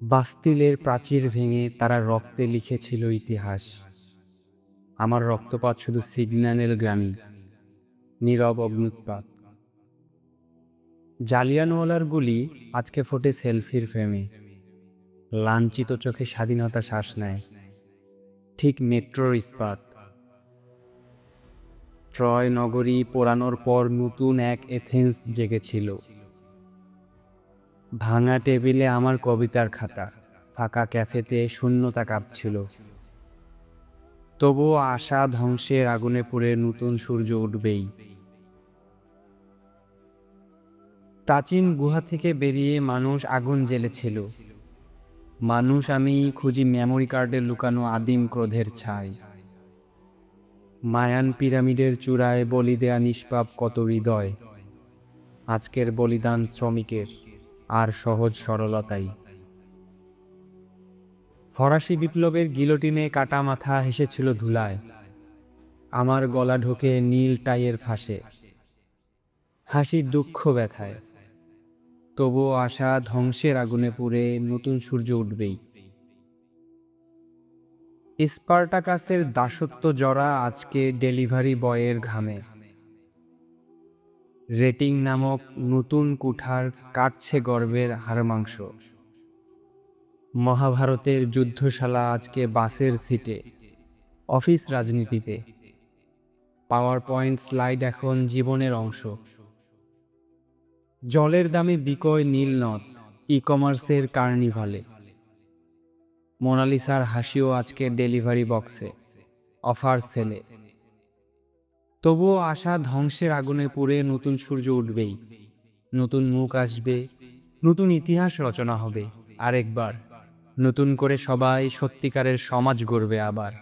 বাস্তিলের প্রাচীর ভেঙে তারা রক্তে লিখেছিল ইতিহাস। আমার রক্তপাত শুধু সিগন্যালের গ্রামী, নীরব অগ্ন্যুৎপাত। জালিয়ানওয়ালার গুলি আজকে ফোটে সেলফির ফ্রেমে, লাঞ্ছিত চোখে স্বাধীনতা শ্বাস নেয়, ঠিক মেট্রোর ইস্পাত। ট্রয় নগরী পোড়ানোর পর নতুন এক এথেন্স জেগেছিল। ভাঙা টেবিলে আমার কবিতার খাতা, ফাঁকা ক্যাফেতে শূন্যতা কাঁপছিল। তবুও আশা ধ্বংসের আগুনে পুড়ে নতুন সূর্য উঠবেই। প্রাচীন গুহা থেকে বেরিয়ে মানুষ আগুন জ্বেলেছিল। মানুষ আমি খুঁজি মেমোরি কার্ডে লুকানো আদিম ক্রোধের ছাই। মায়ান পিরামিডের চূড়ায় বলি দেয়া নিষ্পাপ কত হৃদয়। আজকের বলিদান শ্রমিকের, আর সহজ সরলতাই। ফরাসি বিপ্লবের গিলোটিনে কাটা মাথা হেসেছিল ধুলায়। আমার গলা ঢোকে নীল টাইয়ের ফাঁসে, হাসি দুঃখ ব্যথায়। তবুও আশা ধ্বংসের আগুনে পুড়ে নতুন সূর্য উঠবেই। স্পার্টাকাসের দাসত্ব জরা আজকে ডেলিভারি বয়ের ঘামে। রেটিং নামক নতুন কুঠার কাটছে গর্বের হাড়মাংস। মহাভারতের যুদ্ধশালা আজকে বাসের সিটে, অফিস রাজনীতিতে। পাওয়ার পয়েন্ট স্লাইড এখন জীবনের অংশ। জলের দামে বিকয় নীল নদ, ই কমার্সের কার্নিভালে। মোনালিসার হাসিও আজকে ডেলিভারি বক্সে, অফার সেলে। তবুও আশা ধ্বংসের আগুনে পুড়ে নতুন সূর্য উঠবেই। নতুন মুখ আসবে, নতুন ইতিহাস রচনা হবে। আরেকবার নতুন করে সবাই সত্যিকারের সমাজ গড়বে আবার।